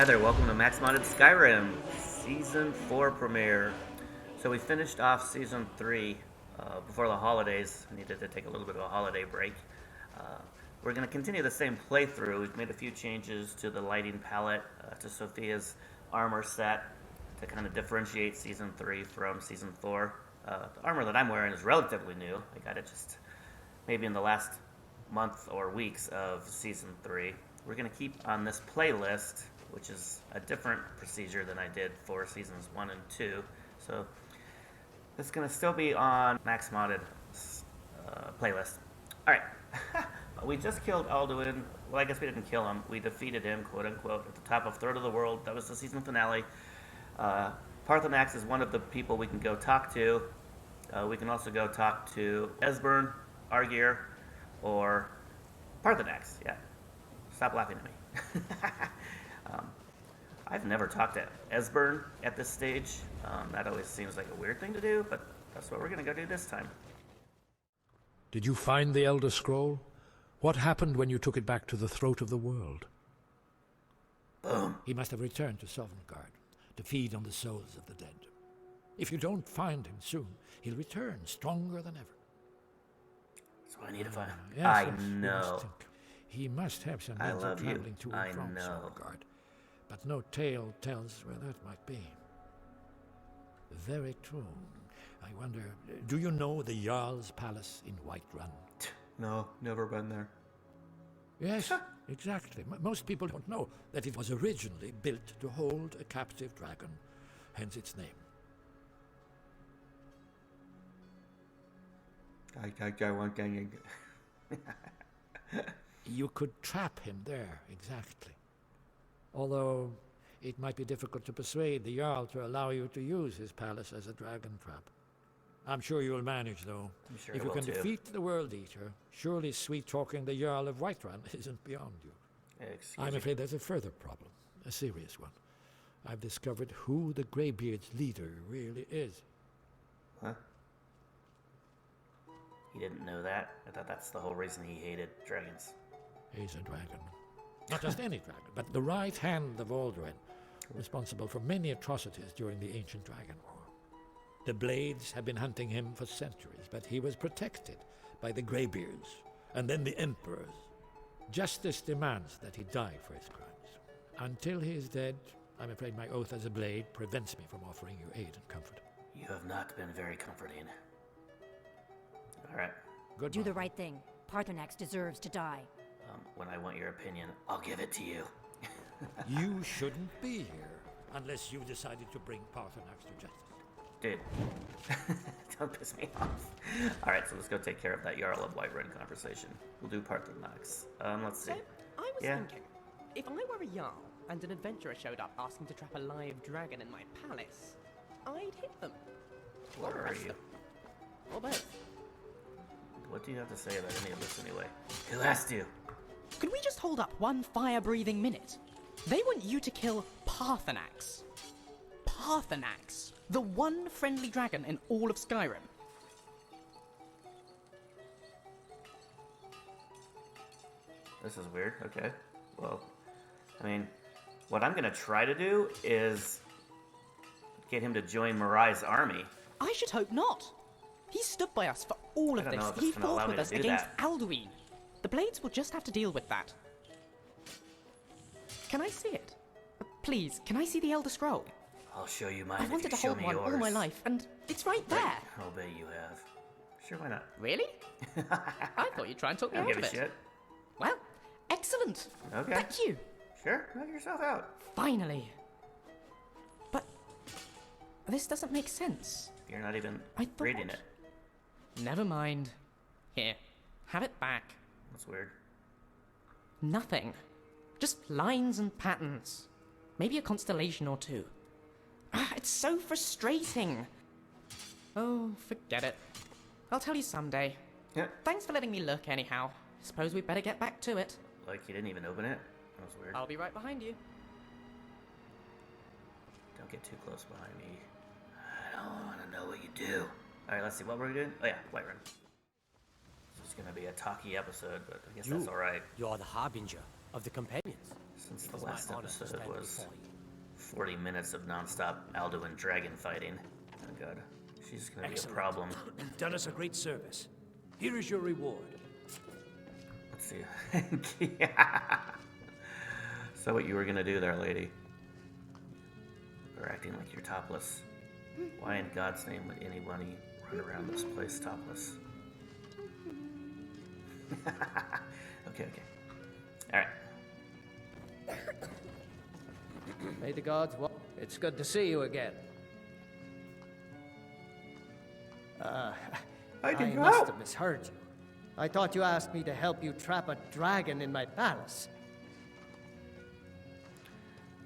Hi there, welcome to Max Modded Skyrim Season 4 premiere. So we finished off Season 3 before the holidays. I needed to take a little bit of a holiday break. We're going to continue the same playthrough. We've made a few changes to the lighting palette, to Sophia's armor set, to kind of differentiate Season 3 from Season 4. The armor that I'm wearing is relatively new. I got it just maybe in the last month or weeks of Season 3. We're going to keep on this playlist, which is a different procedure than I did for Seasons 1 and 2. So it's going to still be on Max Modded playlist. Alright, we just killed Alduin. Well, I guess we didn't kill him. We defeated him, quote-unquote, at the top of Throat of the World. That was the season finale. Paarthurnax is one of the people we can go talk to. We can also go talk to ESBERN, Argeir, or Paarthurnax. Yeah. Stop laughing at me. I've never talked to ESBERN at this stage. That always seems like a weird thing to do, but that's what we're going to go do this time. Did you find the Elder Scroll? What happened when you took it back to the Throat of the World? Boom. He must have returned to Sovngarde to feed on the souls of the dead. If you don't find him soon, he'll return stronger than ever. That's what I need to find. Yes, I yes, know. He must have some I means of love you. traveling to I and from know. Sovngarde, but no tale tells where that might be. Very true. I wonder, do you know the Jarl's palace in Whiterun? No, never been there. Yes, exactly. Most people don't know that it was originally built to hold a captive dragon, hence its name. I want gang. You could trap him there, exactly. Although it might be difficult to persuade the Jarl to allow you to use his palace as a dragon trap. I'm sure you'll manage, though. I'm sure if I you will can too. defeat the World Eater, surely sweet-talking the Jarl of Whiterun isn't beyond you. Excuse I'm me. afraid there's a further problem, a serious one. I've discovered who the Greybeard's leader really is. Huh? He didn't know that? I thought that's the whole reason he hated dragons. He's a dragon. Not just any dragon, but the right hand of Alduin, responsible for many atrocities during the Ancient Dragon War. The Blades have been hunting him for centuries, but he was protected by the Greybeards, and then the Emperors. Justice demands that he die for his crimes. Until he is dead, I'm afraid my oath as a Blade prevents me from offering you aid and comfort. You have not been very comforting. Alright. Good. Do the right thing. Paarthurnax deserves to die. When I want your opinion, I'll give it to you. You shouldn't be here unless you decided to bring Paarthurnax to justice. Dude. Don't piss me off. Alright, so let's go take care of that Jarl of Whiterun conversation. We'll do Paarthurnax. Let's see. So, I was Yeah. thinking, if I were a Jarl and an adventurer showed up asking to trap a live dragon in my palace, I'd hit them. Where Or are arrest you? them. Or both. What do you have to say about any of this anyway? Who asked you? Could we just hold up one fire-breathing minute? They want you to kill Paarthurnax. Paarthurnax, the one friendly dragon in all of Skyrim. This is weird. Okay. Well, I mean, what I'm gonna try to do is get him to join Marai's army. I should hope not. He stood by us for all of I don't know this. if He it's gonna allow fought me with to us do against that. Alduin. The Blades will just have to deal with that. Can I see it? Please, can I see the Elder Scroll? I'll show you mine I if wanted you to show hold me one yours. all my life, and it's right there. I'll bet you have. Sure, why not? Really? I thought you'd try and talk me I don't out give of a it. shit. Well, excellent. Okay. Thank you. Sure, knock yourself out. Finally. But this doesn't make sense. You're not even I thought- reading it. Never mind. Here, have it back. That's weird. Nothing. Just lines and patterns. Maybe a constellation or two. It's so frustrating. Oh, forget it. I'll tell you someday. Yeah. Thanks for letting me look anyhow. Suppose we'd better get back to it. Like you didn't even open it. That was weird. I'll be right behind you. Don't get too close behind me. I don't want to know what you do. Alright, let's see. What were we doing? Oh yeah, Whiterun. This is gonna be a talky episode, but I guess that's alright. You're the harbinger of the companions. Since the last episode was 40 minutes of non-stop Alduin dragon fighting. Oh god, she's gonna be a problem. You've done us a great service. Here is your reward. Let's see. Yeah. So what you were gonna do there, lady? You're acting like you're topless. Why in God's name would anybody run around this place topless? Okay. Alright. May the gods It's good to see you again. I can must help. have misheard you. I thought you asked me to help you trap a dragon in my palace.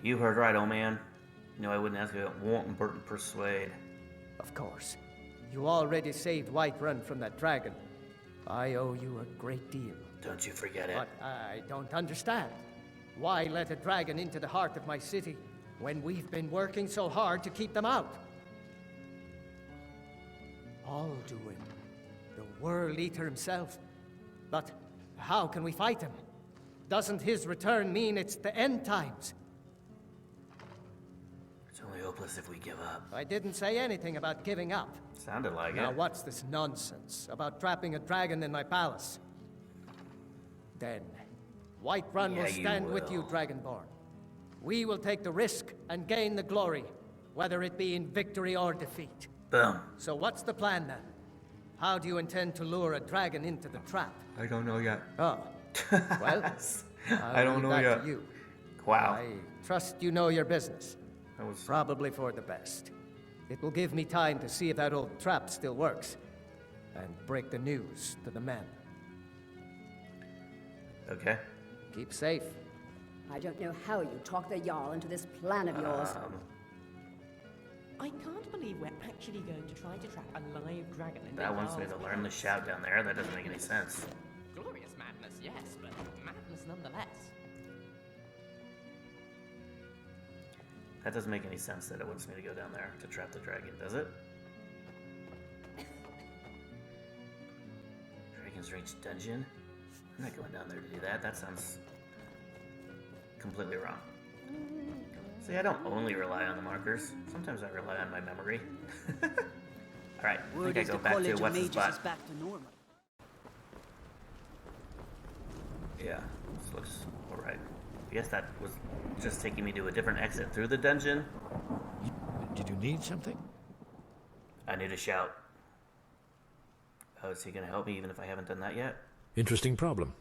You heard right, old man. No, I wouldn't ask you about want and Burton persuade. Of course. You already saved Whiterun from that dragon. I owe you a great deal. Don't you forget it. But I don't understand. Why let a dragon into the heart of my city when we've been working so hard to keep them out? Alduin, the World Eater himself. But how can we fight him? Doesn't his return mean it's the end times? It's only hopeless if we give up. I didn't say anything about giving up. Sounded like Now it. what's this nonsense about trapping a dragon in my palace? Then, Whiterun Yeah, will stand with you, will. Dragonborn. We will take the risk and gain the glory, whether it be in victory or defeat. Boom. So what's the plan then? How do you intend to lure a dragon into the trap? I don't know yet. Oh, well, I don't know that yet. to you. Wow. I trust you know your business. That was Probably for the best. It will give me time to see if that old trap still works, and break the news to the men. okay. Keep safe. I don't know how you talk the Jarl into this plan of yours. I can't believe we're actually going to try to trap a live dragon in That the wants me Jarl's to learn the palace. shout down there. That doesn't make any sense. Glorious madness, yes, but madness nonetheless. That doesn't make any sense that it wants me to go down there to trap the dragon, does it? Dragon's Reach dungeon? I'm not going down there to do that. That sounds completely wrong. See, I don't only rely on the markers. Sometimes I rely on my memory. Alright, I think I go back to what's his butt. back to normal. Yeah, this looks alright. I guess that was just taking me to a different exit through the dungeon. Did you need something? I need a shout. Oh, is he gonna help me even if I haven't done that yet? Interesting problem.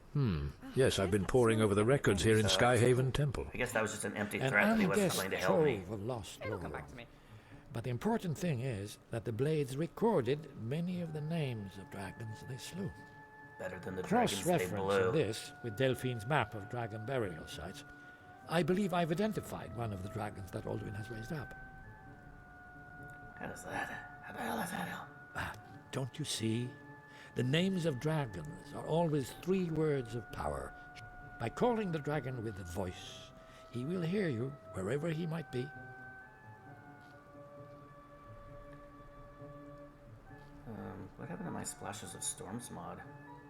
Yes, I've been poring over the records here in Skyhaven Temple. I guess that was just an empty An threat that he wasn't unguessed willing to help trove me. of lost It'll lore. come back to me. But the important thing is that the blades recorded many of the names of dragons they slew. Better than the dragons they Cross-reference blew. this with Delphine's map of dragon burial sites. I believe I've identified one of the dragons that Alduin has raised up. How does that? How the hell does that help? Don't you see? The names of dragons are always 3 words of power. By calling the dragon with a voice, he will hear you wherever he might be. What happened to my Splashes of Storms mod?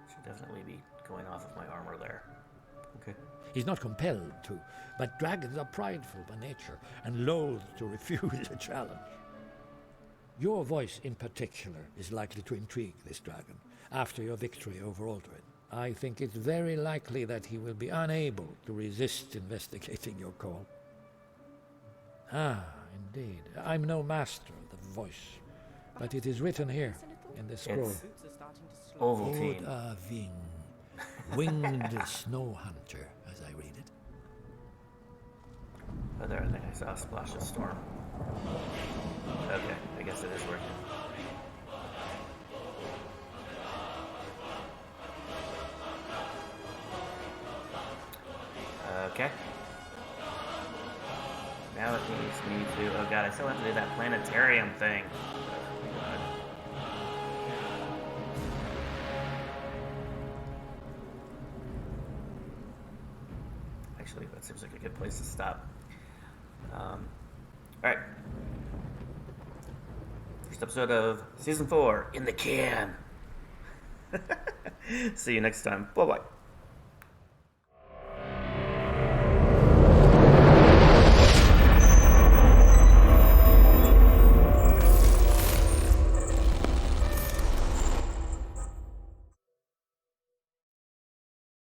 Should definitely be going off of my armor there. Okay. He's not compelled to, but dragons are prideful by nature and loath to refuse a challenge. Your voice in particular is likely to intrigue this dragon after your victory over Alduin. I think it's very likely that he will be unable to resist investigating your call. Ah, indeed. I'm no master of the voice, but it is written here in the scroll. It's Boots are starting to slow. Ovaltine. Oda Ving, winged snow hunter, as I read it. Oh, there, I think I saw a Splash of Storm. Okay, I guess it is working. Okay. Now it needs me to... Oh god, I still have to do that planetarium thing. Oh god. Actually, that seems like a good place to stop. Alright. First episode of Season 4 in the can. See you next time. Bye-bye.